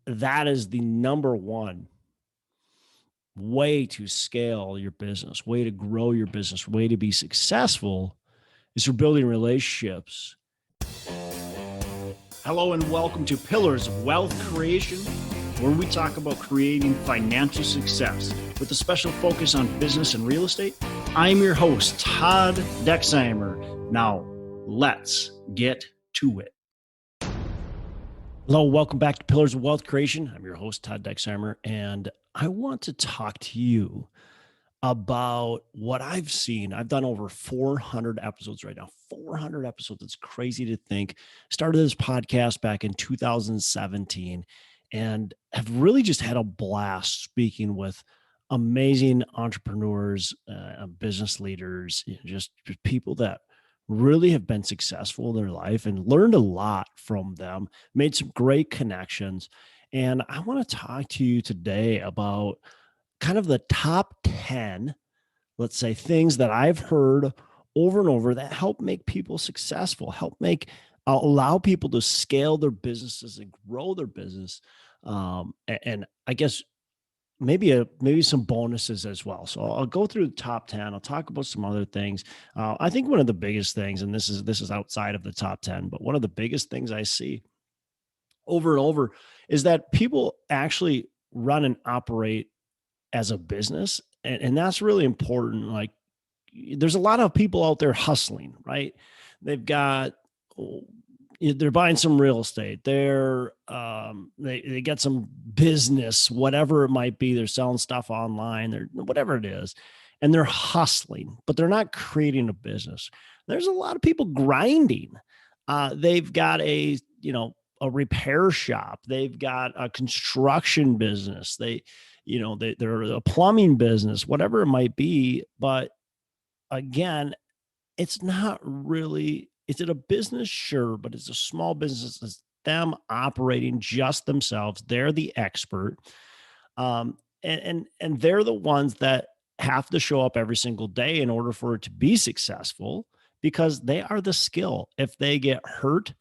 that is the number one way to scale your business, way to grow your business, way to be successful is for building relationships. Hello and welcome to Pillars of Wealth Creation, where we talk about creating financial success with a special focus on business and real estate. I'm your host, Todd Dexheimer. Now, let's get to it. Hello, welcome back to Pillars of Wealth Creation. I'm your host, Todd Dexheimer, and I want to talk to you about what I've seen. I've done over 400 episodes right now. 400 episodes. It's crazy to think. Started this podcast back in 2017 and have really just had a blast speaking with amazing entrepreneurs, business leaders, just people that really have been successful in their life and learned a lot from them, made some great connections. And I want to talk to you today about kind of the top 10, let's say, things that I've heard over and over that help make people successful, allow people to scale their businesses and grow their business. And I guess maybe some bonuses as well. So I'll go through the top 10. I'll talk about some other things. I think one of the biggest things, and this is outside of the top 10, but one of the biggest things I see over and over is that people actually run and operate as a business. And that's really important. Like, there's a lot of people out there hustling, right? They've got, they're buying some real estate. They get some business, whatever it might be. They're selling stuff online, whatever it is, and they're hustling, but they're not creating a business. There's a lot of people grinding. They've got a repair shop. They've got a construction business. They're a plumbing business, whatever it might be. But again, it's not really, is it a business? Sure. But it's a small business. It's them operating just themselves. They're the expert. And they're the ones that have to show up every single day in order for it to be successful, because they are the skill. If they get hurt,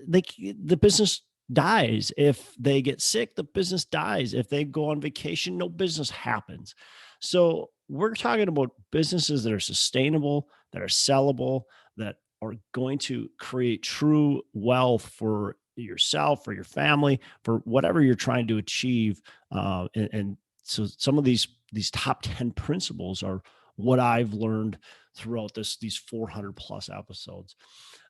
the business dies. If they get sick, the business dies. If they go on vacation, no business happens. So we're talking about businesses that are sustainable, that are sellable, that are going to create true wealth for yourself, for your family, for whatever you're trying to achieve. And so some of these top 10 principles are what I've learned throughout these 400 plus episodes.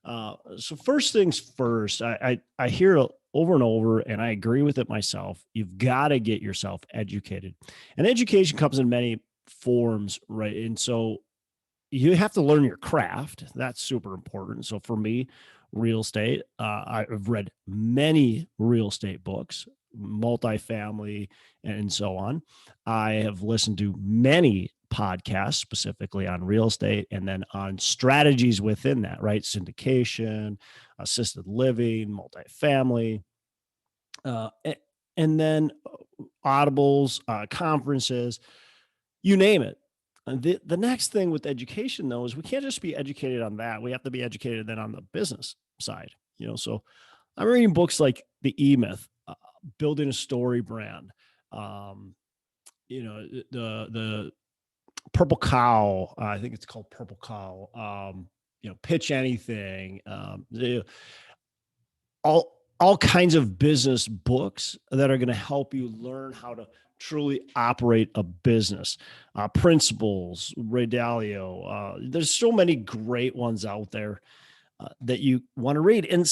So first things first, I hear over and over, and I agree with it myself. You've got to get yourself educated, and education comes in many forms, right? And so you have to learn your craft. That's super important. So for me, real estate, I've read many real estate books, multifamily, and so on. I have listened to many podcasts specifically on real estate, and then on strategies within that, right? Syndication, assisted living, multifamily, and then audibles, conferences, you name it. The next thing with education, though, is we can't just be educated on that. We have to be educated then on the business side. So I'm reading books like The E-Myth, Building a Story Brand, the Purple Cow. I think it's called Purple Cow. Pitch Anything. All kinds of business books that are going to help you learn how to truly operate a business. Principles, Ray Dalio. There's so many great ones out there that you want to read. And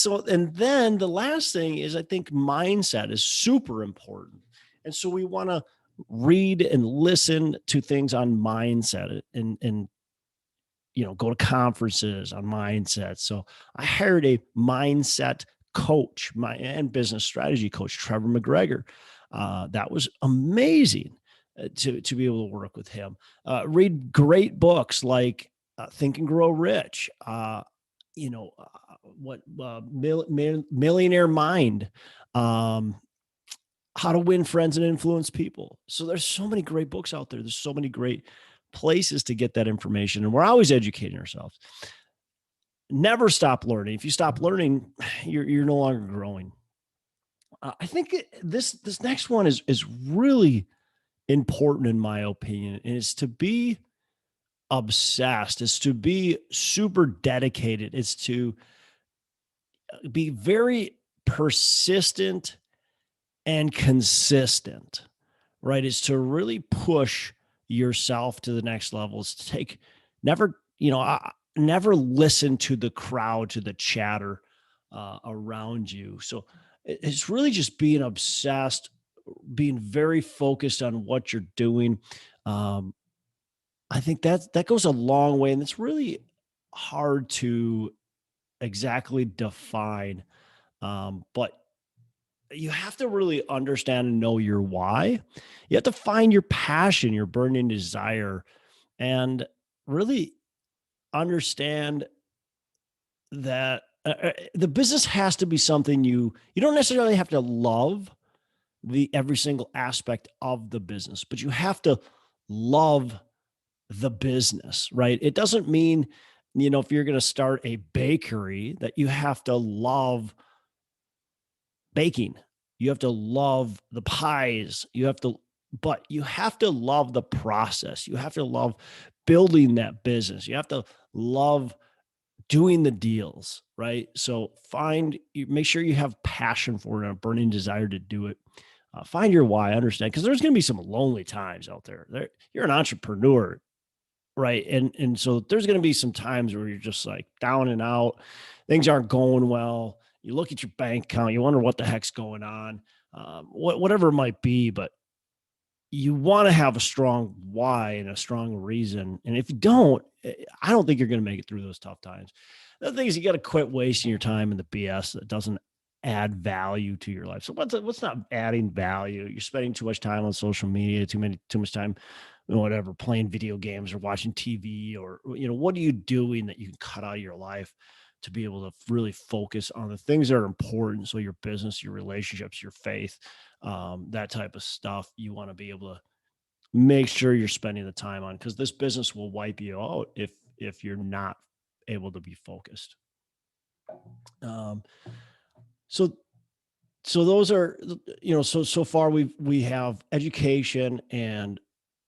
then the last thing is, I think mindset is super important. And so we want to read and listen to things on mindset and go to conferences on mindset. So I hired a mindset coach, and business strategy coach, Trevor McGregor. That was amazing to be able to work with him. Read great books like Think and Grow Rich, Millionaire Mind, How to Win Friends and Influence People. So there's so many great books out there. There's so many great places to get that information. And we're always educating ourselves. Never stop learning. If you stop learning, you're no longer growing. I think this next one is really important in my opinion, and it's to be obsessed, is to be super dedicated, is to be very persistent and consistent, right? Is to really push yourself to the next level. Is to take never, never listen to the crowd, to the chatter around you. So it's really just being obsessed, being very focused on what you're doing. Um, I think that goes a long way, and it's really hard to exactly define. But you have to really understand and know your why. You have to find your passion, your burning desire, and really understand that the business has to be something you don't necessarily have to love the every single aspect of the business, but you have to love the business, right? It doesn't mean, if you're going to start a bakery, that you have to love baking. You have to love the pies. But you have to love the process. You have to love building that business. You have to love doing the deals, right? So make sure you have passion for it and a burning desire to do it. Find your why, understand, because there's going to be some lonely times out there. You're an entrepreneur, right? And so there's going to be some times where you're just like down and out, things aren't going well. You look at your bank account, you wonder what the heck's going on, whatever it might be. But you want to have a strong why and a strong reason. And if you don't, I don't think you're going to make it through those tough times. The thing is, you got to quit wasting your time in the BS that doesn't add value to your life. So what's not adding value? You're spending too much time on social media, too much time, whatever, playing video games or watching TV, or what are you doing that you can cut out of your life to be able to really focus on the things that are important? So your business, your relationships, your faith, that type of stuff, you want to be able to make sure you're spending the time on, because this business will wipe you out if you're not able to be focused. Um, so those are, so far we have education, and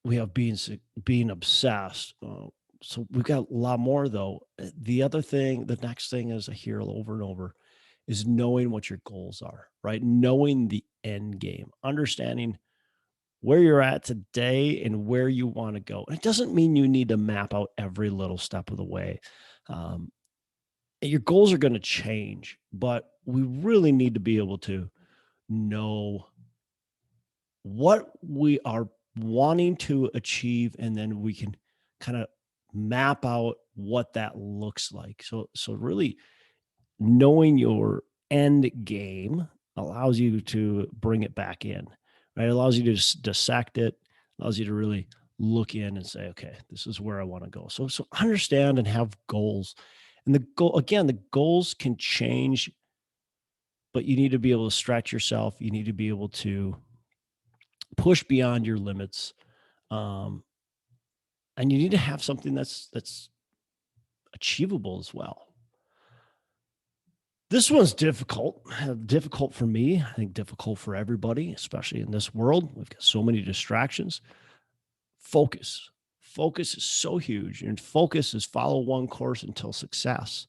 we have being obsessed. So we've got a lot more though. The next thing is, I hear over and over, is knowing what your goals are, right? Knowing the end game, understanding where you're at today and where you want to go. And it doesn't mean you need to map out every little step of the way. Um, your goals are going to change, but we really need to be able to know what we are wanting to achieve, and then we can kind of map out what that looks like. So really knowing your end game allows you to bring it back in, right? It allows you to just dissect it, allows you to really look in and say, okay, this is where I want to go. So understand and have goals. And the goals can change, but you need to be able to stretch yourself. You need to be able to push beyond your limits. Um, and you need to have something that's achievable as well. This one's difficult for me. I think difficult for everybody, especially in this world. We've got so many distractions. Focus. Focus is so huge. And focus is follow one course until success,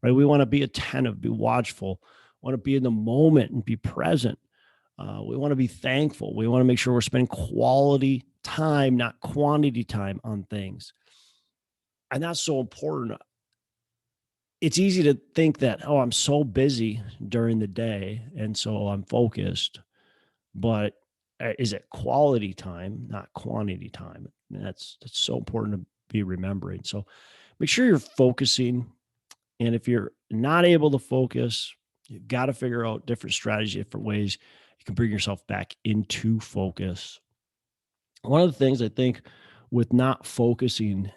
right? We want to be attentive, be watchful, want to be in the moment and be present. We want to be thankful. We want to make sure we're spending quality time, not quantity time, on things. And that's so important. It's easy to think that, oh, I'm so busy during the day, and so I'm focused. But is it quality time, not quantity time? And that's so important to be remembering. So make sure you're focusing. And if you're not able to focus, you've got to figure out different strategies, different ways you can bring yourself back into focus. One of the things I think with not focusing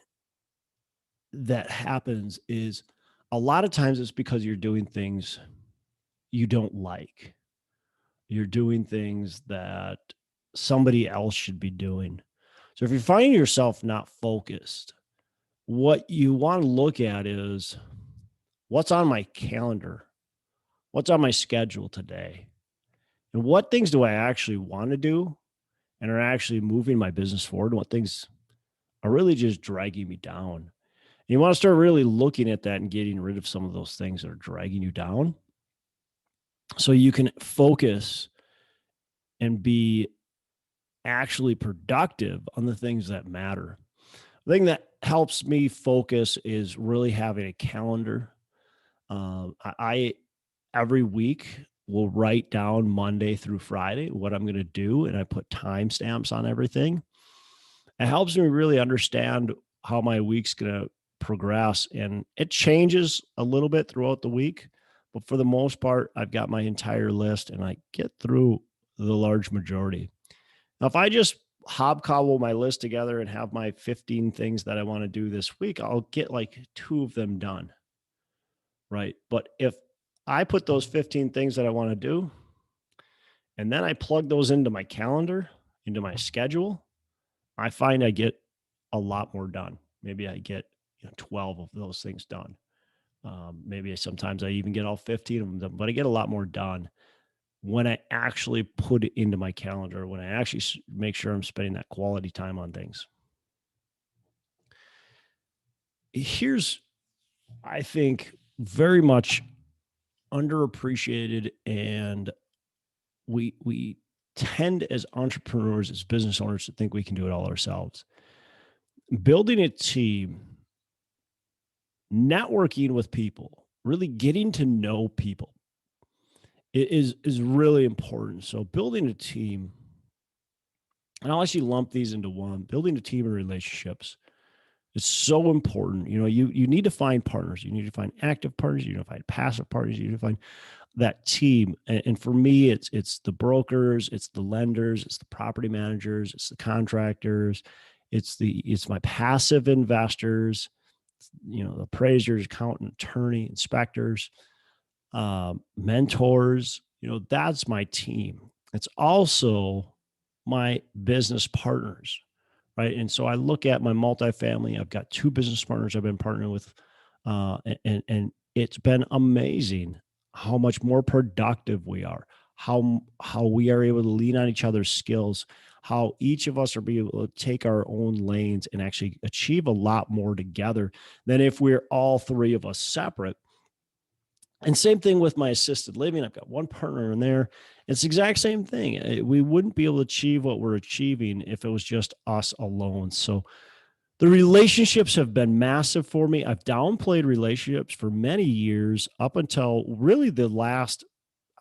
that happens is, a lot of times it's because you're doing things you don't like. You're doing things that somebody else should be doing. So if you're finding yourself not focused, what you want to look at is, what's on my calendar? What's on my schedule today? And what things do I actually want to do and are actually moving my business forward? And what things are really just dragging me down? And you want to start really looking at that and getting rid of some of those things that are dragging you down so you can focus and be actually productive on the things that matter. The thing that helps me focus is really having a calendar. I every week will write down Monday through Friday what I'm going to do, and I put timestamps on everything. It helps me really understand how my week's going to progress, and it changes a little bit throughout the week. But for the most part, I've got my entire list, and I get through the large majority. Now, if I just hobcobble my list together and have my 15 things that I want to do this week, I'll get like 2 of them done. Right. But if I put those 15 things that I want to do, and then I plug those into my calendar, into my schedule, I find I get a lot more done. Maybe I get 12 of those things done. Maybe sometimes I even get all 15 of them done, but I get a lot more done when I actually put it into my calendar, when I actually make sure I'm spending that quality time on things. Here's, I think, very much underappreciated, and we tend as entrepreneurs, as business owners, to think we can do it all ourselves. Building a team, networking with people, really getting to know people is really important. So building a team, and I'll actually lump these into one, building a team and relationships is so important. You need to find partners. You need to find active partners. You need to find passive partners. You need to find that team. And for me, it's the brokers, it's the lenders, it's the property managers, it's the contractors, it's my passive investors, the appraisers, accountant, attorney, inspectors, mentors. That's my team. It's also my business partners, right? And so I look at my multifamily. I've got 2 business partners I've been partnering with, and it's been amazing how much more productive we are, how we are able to lean on each other's skills, how each of us are be able to take our own lanes and actually achieve a lot more together than if we're all 3 of us separate. And same thing with my assisted living. I've got one partner in there. It's the exact same thing. We wouldn't be able to achieve what we're achieving if it was just us alone. So the relationships have been massive for me. I've downplayed relationships for many years up until really the last,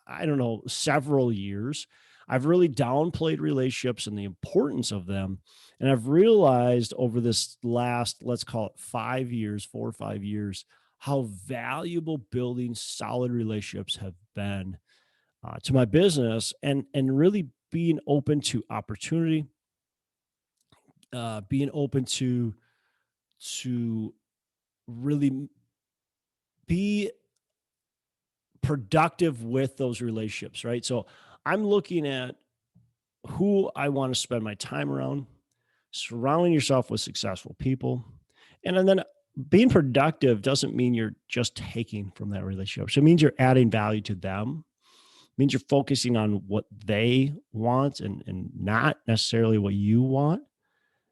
I don't know, several years. I've really downplayed relationships and the importance of them. And I've realized over this last, let's call it 5 years, 4 or 5 years, how valuable building solid relationships have been to my business, and really being open to opportunity, being open to really be productive with those relationships, right? So I'm looking at who I want to spend my time around, surrounding yourself with successful people. And then being productive doesn't mean you're just taking from that relationship. So it means you're adding value to them. It means you're focusing on what they want and not necessarily what you want.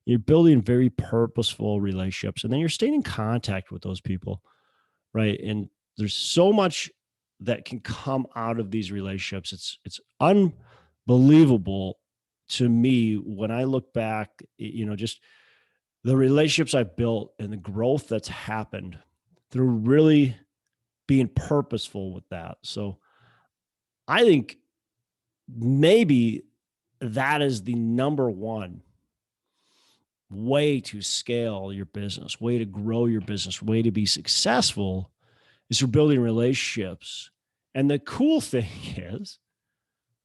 You're building very purposeful relationships, and then you're staying in contact with those people, right? And there's so much that can come out of these relationships. It's unbelievable to me when I look back, just the relationships I've built and the growth that's happened through really being purposeful with that. So I think maybe that is the number one way to scale your business, way to grow your business, way to be successful is for building relationships. And the cool thing is,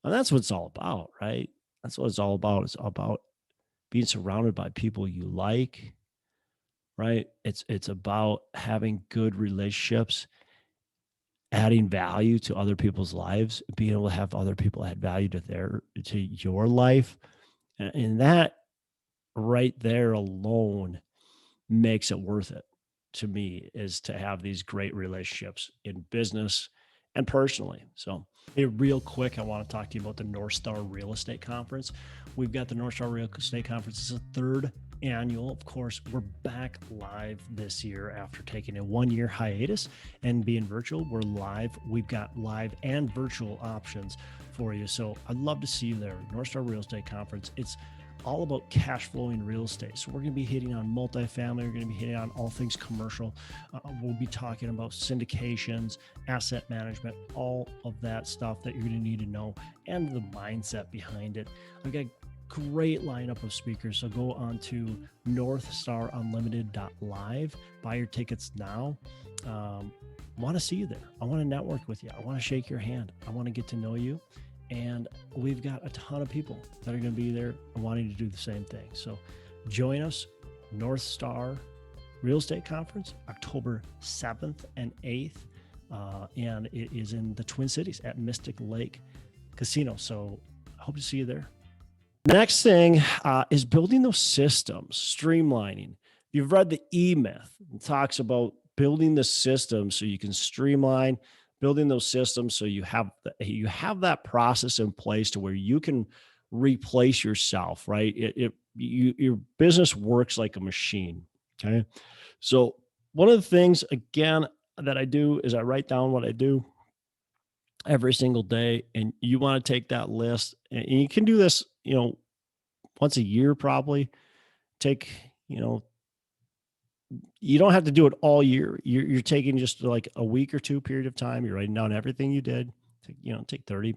and that's what it's all about, right? That's what it's all about. It's all about being surrounded by people you like, right? It's about having good relationships, adding value to other people's lives, being able to have other people add value to your life. And that right there alone makes it worth it to me, is to have these great relationships in business and personally. So, hey, real quick, I want to talk to you about the North Star Real Estate Conference. We've got the North Star Real Estate Conference. It's the third annual. Of course, we're back live this year after taking a 1-year hiatus and being virtual. We're live. We've got live and virtual options for you. So I'd love to see you there. North Star Real Estate Conference. It's all about cash flowing real estate. So we're going to be hitting on multifamily. We're going to be hitting on all things commercial. We'll be talking about syndications, asset management, all of that stuff that you're going to need to know, and the mindset behind it. I've got a great lineup of speakers. So go on to northstarunlimited.live, buy your tickets now. Want to see you there. I want to network with you. I want to shake your hand. I want to get to know you. And we've got a ton of people that are going to be there wanting to do the same thing. So join us, North Star Real Estate Conference, October 7th and 8th. And it is in the Twin Cities at Mystic Lake Casino. So I hope to see you there. Next thing is building those systems, streamlining. You've read the E-Myth. It talks about building the system so you can streamline, building those systems so you have that process in place to where you can replace yourself, right? Your business works like a machine. Okay. So one of the things, again, that I do is I write down what I do every single day. And you want to take that list, and you can do this, once a year, probably take, you don't have to do it all year. You're taking just like a week or two period of time. You're writing down everything you did. Take 30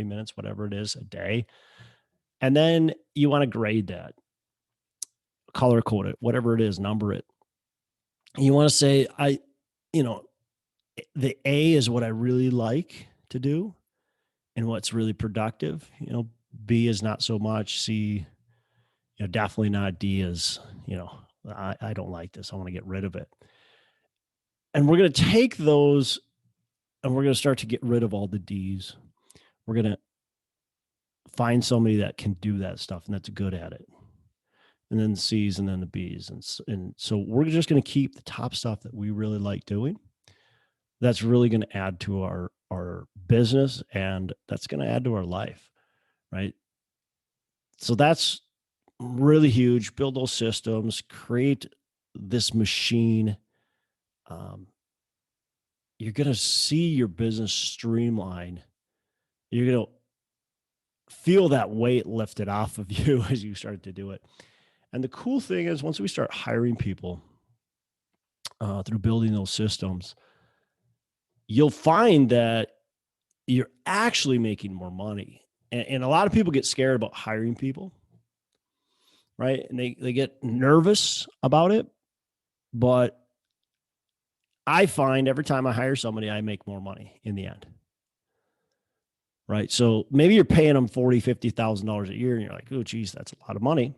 minutes, whatever it is a day. And then you want to grade that, color code it, whatever it is, number it. And you want to say, the A is what I really like to do and what's really productive. B is not so much. C, definitely not. D is, I don't like this. I want to get rid of it. And we're going to take those and we're going to start to get rid of all the D's. We're going to find somebody that can do that stuff and that's good at it. And then the C's and then the B's. And so we're just going to keep the top stuff that we really like doing. That's really going to add to our business, and that's going to add to our life, right? So that's really huge. Build those systems, create this machine. You're going to see your business streamline. You're going to feel that weight lifted off of you as you start to do it. And the cool thing is, once we start hiring people through building those systems, you'll find that you're actually making more money. And a lot of people get scared about hiring people, right? And they get nervous about it. But I find every time I hire somebody, I make more money in the end. Right. So maybe you're paying them $40,000, $50,000 a year and you're like, oh, geez, that's a lot of money.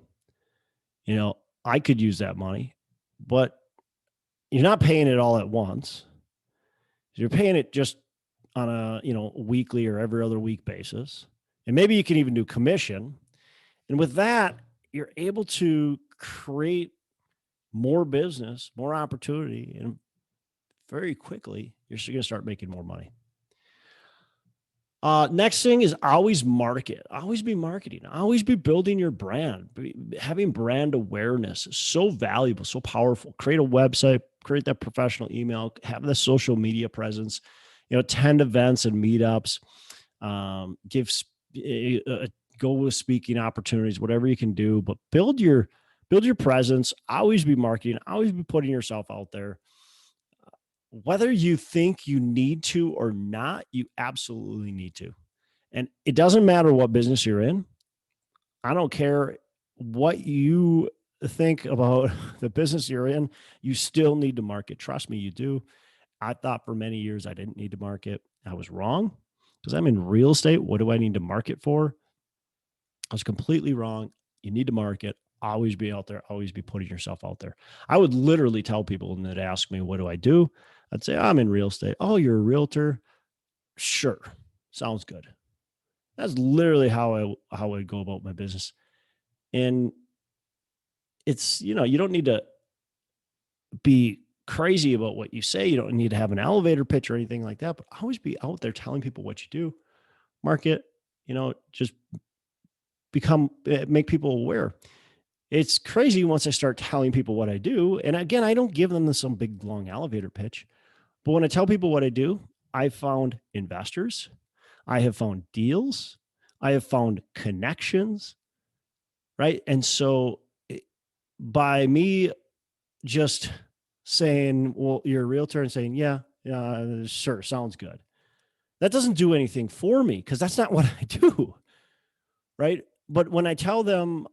I could use that money, but you're not paying it all at once. You're paying it just on a, weekly or every other week basis. And maybe you can even do commission. And with that, you're able to create more business, more opportunity, and very quickly, you're going to start making more money. Next thing is always market. Always be marketing. Always be building your brand. Having brand awareness is so valuable, so powerful. Create a website, create that professional email, have the social media presence, attend events and meetups, go with speaking opportunities, whatever you can do, but build your presence. Always be marketing. Always be putting yourself out there. Whether you think you need to or not, you absolutely need to. And it doesn't matter what business you're in. I don't care what you think about the business you're in. You still need to market. Trust me, you do. I thought for many years I didn't need to market. I was wrong because I'm in real estate. What do I need to market for? I was completely wrong. You need to market. Always be out there. Always be putting yourself out there. I would literally tell people and they'd ask me, what do I do? I'd say, I'm in real estate. Oh, you're a realtor? Sure. Sounds good. That's literally how I go about my business. And it's, you don't need to be crazy about what you say. You don't need to have an elevator pitch or anything like that, but always be out there telling people what you do, market, just make people aware. It's crazy once I start telling people what I do. And again, I don't give them some big long elevator pitch, but when I tell people what I do, I found investors, I have found deals, I have found connections, right? And so by me just saying, well, you're a realtor, and saying, yeah, sure, sounds good. That doesn't do anything for me because that's not what I do, right? But when I tell them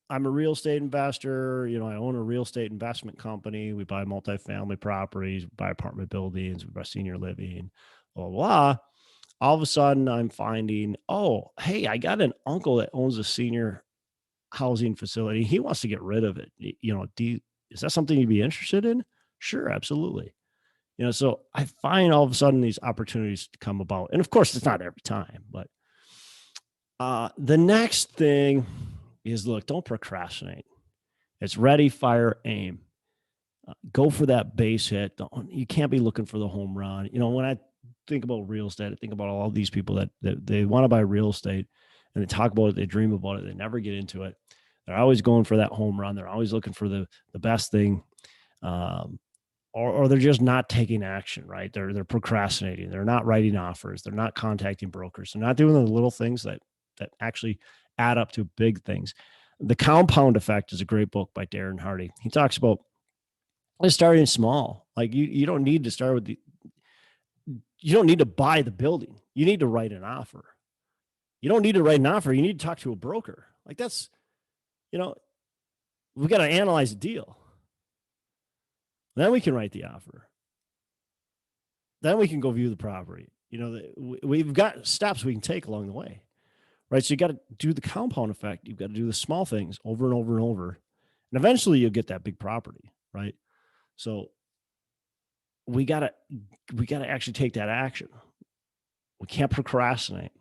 I'm a real estate investor, I own a real estate investment company. We buy multifamily properties, we buy apartment buildings, we buy senior living, blah, blah, blah. All of a sudden I'm finding, oh, hey, I got an uncle that owns a senior housing facility. He wants to get rid of it. Is that something you'd be interested in? Sure, absolutely. So I find all of a sudden these opportunities to come about. And of course, it's not every time, but the next thing is, look, don't procrastinate. It's ready, fire, aim. Go for that base hit. You can't be looking for the home run. When I think about real estate, I think about all these people that they want to buy real estate and they talk about it, they dream about it, they never get into it. They're always going for that home run. They're always looking for the best thing. Or they're just not taking action, right? They're procrastinating. They're not writing offers. They're not contacting brokers. They're not doing the little things that actually add up to big things. The Compound Effect is a great book by Darren Hardy. He talks about starting small. Like you don't need to start with you don't need to buy the building. You need to write an offer. You don't need to write an offer. You need to talk to a broker. Like that's, we got to analyze the deal. Then we can write the offer. Then we can go view the property. We've got steps we can take along the way, right? So you got to do the compound effect. You've got to do the small things over and over and over. And eventually you'll get that big property, right? So we got to actually take that action. We can't procrastinate.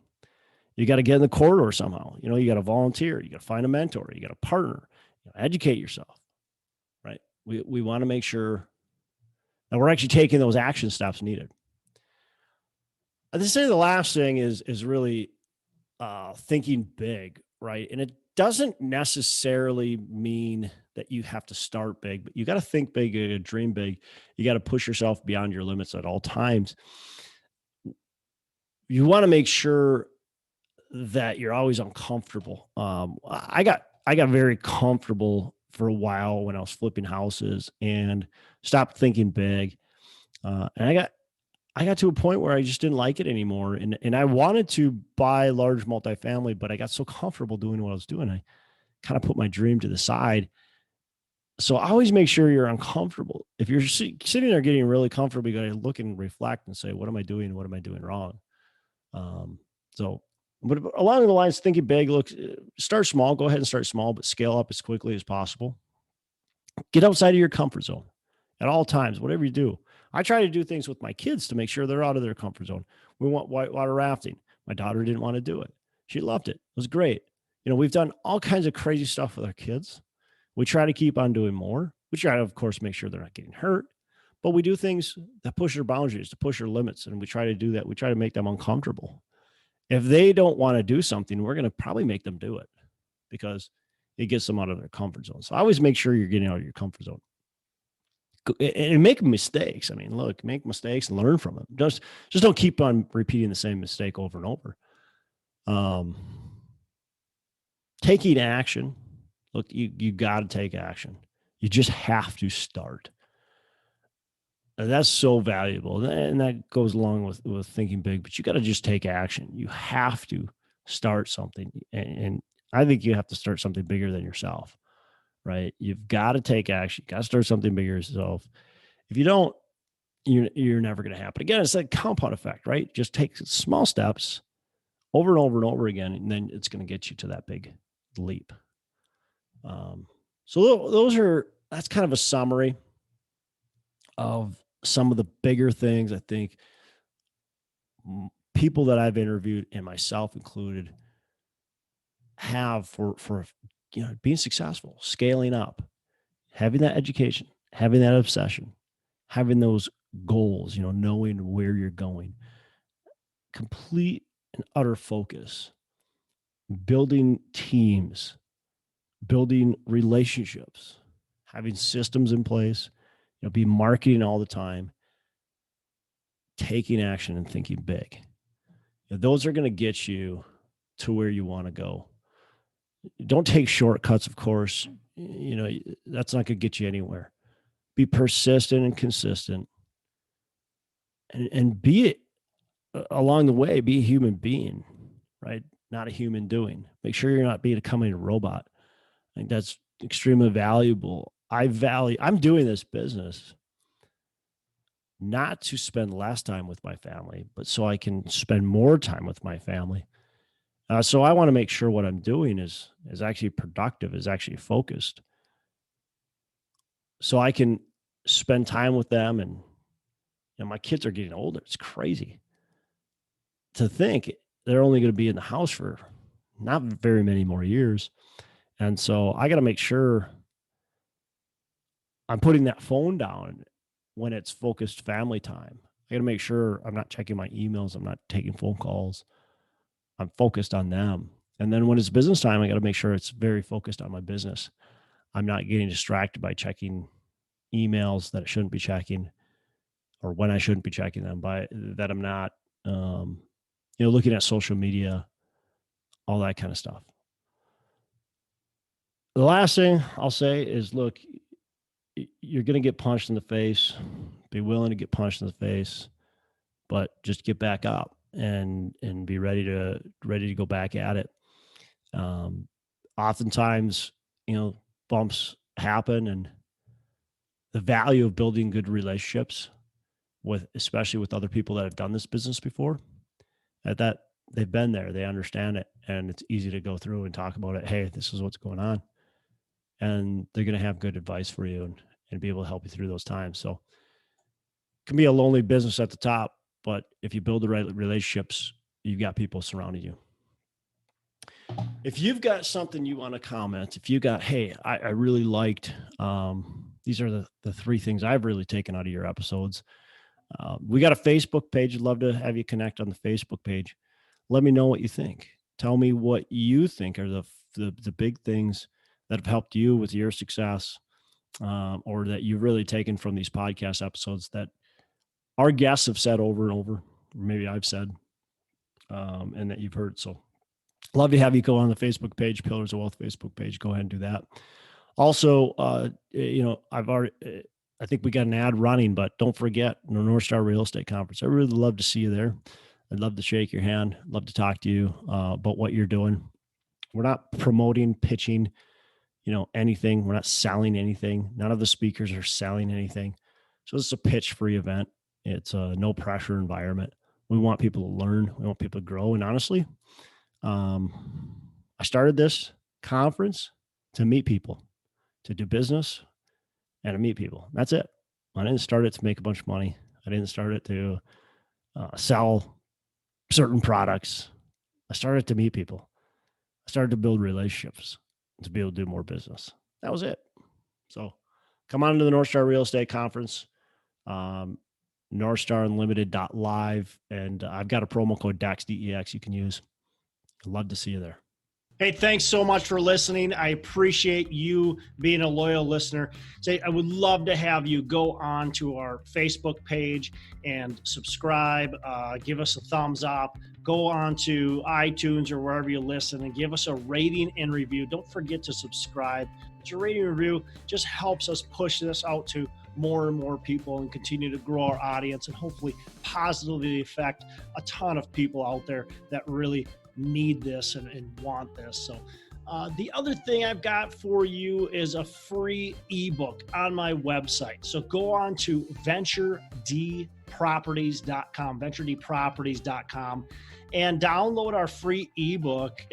You got to get in the corridor somehow. You got to volunteer. You got to find a mentor. You got to partner. Educate yourself, right? We want to make sure that we're actually taking those action steps needed. I'd say the last thing is really thinking big, right? And it doesn't necessarily mean that you have to start big, but you got to think big, you got to dream big. You got to push yourself beyond your limits at all times. You want to make sure that you're always uncomfortable. I got very comfortable for a while when I was flipping houses and stopped thinking big. And I got to a point where I just didn't like it anymore. And I wanted to buy large multifamily, but I got so comfortable doing what I was doing. I kind of put my dream to the side. So always make sure you're uncomfortable. If you're sitting there getting really comfortable, you got to look and reflect and say, what am I doing? What am I doing wrong? But along the lines, thinking big, look, start small, go ahead and start small, but scale up as quickly as possible. Get outside of your comfort zone at all times, whatever you do. I try to do things with my kids to make sure they're out of their comfort zone. We want whitewater rafting. My daughter didn't want to do it. She loved it. It was great. We've done all kinds of crazy stuff with our kids. We try to keep on doing more. We try to, of course, make sure they're not getting hurt, but we do things that push their boundaries, to push their limits. And we try to do that. We try to make them uncomfortable. If they don't want to do something, we're going to probably make them do it because it gets them out of their comfort zone. So I always make sure you're getting out of your comfort zone and make mistakes. I mean, look, make mistakes and learn from them. Just don't keep on repeating the same mistake over and over. Taking action. Look, you got to take action. You just have to start. That's so valuable. And that goes along with thinking big, but you got to just take action. You have to start something. And I think you have to start something bigger than yourself, right? You've got to take action. You got to start something bigger yourself. If you don't, you're never going to happen. Again, it's like compound effect, right? Just take small steps over and over and over again, and then it's going to get you to that big leap. So that's kind of a summary of some of the bigger things I think people that I've interviewed, and myself included, have for being successful, scaling up, having that education, having that obsession, having those goals, knowing where you're going, complete and utter focus, building teams, building relationships, having systems in place, be marketing all the time, taking action and thinking big. Those are going to get you to where you want to go. Don't take shortcuts, of course. That's not going to get you anywhere. Be persistent and consistent, and be it along the way, be a human being, right? Not a human doing. Make sure you're not becoming a robot. I think that's extremely valuable. I'm doing this business not to spend less time with my family, but so I can spend more time with my family. So I want to make sure what I'm doing is actually productive, is actually focused, so I can spend time with them. And my kids are getting older. It's crazy to think they're only going to be in the house for not very many more years. And so I got to make sure I'm putting that phone down when it's focused family time. I got to make sure I'm not checking my emails. I'm not taking phone calls. I'm focused on them. And then when it's business time, I got to make sure it's very focused on my business. I'm not getting distracted by checking emails that I shouldn't be checking, or when I shouldn't be checking them, by that I'm not, looking at social media, all that kind of stuff. The last thing I'll say is, look, you're going to get punched in the face. Be willing to get punched in the face, but just get back up and be ready to go back at it. Oftentimes, bumps happen, and the value of building good relationships especially with other people that have done this business before, that they've been there, they understand it, and it's easy to go through and talk about it. Hey, this is what's going on. And they're going to have good advice for you and be able to help you through those times. So it can be a lonely business at the top, but if you build the right relationships, you've got people surrounding you. If you've got something you want to comment, if you got, hey, I really liked, these are the three things I've really taken out of your episodes. We got a Facebook page. I'd love to have you connect on the Facebook page. Let me know what you think. Tell me what you think are the big things that have helped you with your success, or that you've really taken from these podcast episodes that our guests have said over and over, or maybe I've said, and that you've heard. So love to have you go on the Facebook page, Pillars of Wealth Facebook page. Go ahead and do that. Also, I think we got an ad running, but don't forget the North Star Real Estate Conference. I really love to see you there. I'd love to shake your hand. Love to talk to you about what you're doing. We're not promoting, pitching, anything. We're not selling anything. None of the speakers are selling anything. So this is a pitch-free event. It's a no pressure environment. We want people to learn. We want people to grow. And honestly, I started this conference to meet people, to do business, and to meet people. That's it. I didn't start it to make a bunch of money. I didn't start it to sell certain products. I started to meet people. I started to build relationships to be able to do more business. That was it. So come on to the North Star Real Estate Conference, NorthstarUnlimited.live. And I've got a promo code DEX, DEX you can use. I'd love to see you there. Hey, thanks so much for listening. I appreciate you being a loyal listener. I would love to have you go on to our Facebook page and subscribe. Give us a thumbs up. Go on to iTunes or wherever you listen and give us a rating and review. Don't forget to subscribe. Your rating and review just helps us push this out to more and more people and continue to grow our audience and hopefully positively affect a ton of people out there that really need this and want this. So the other thing I've got for you is a free ebook on my website. So go on to venturedproperties.com, and download our free ebook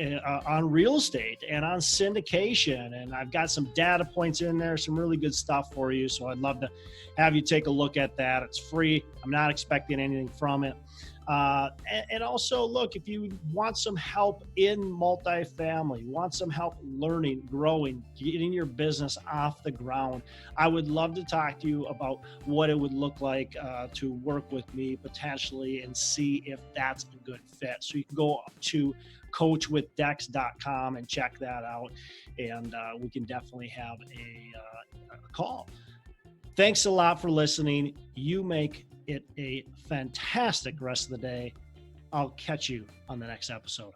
on real estate and on syndication. And I've got some data points in there, some really good stuff for you. So I'd love to have you take a look at that. It's free. I'm not expecting anything from it. And also, look, if you want some help in multifamily, want some help learning, growing, getting your business off the ground, I would love to talk to you about what it would look like to work with me potentially and see if that's a good fit. So you can go to coachwithdex.com and check that out. And we can definitely have a call. Thanks a lot for listening. You make it a fantastic rest of the day. I'll catch you on the next episode.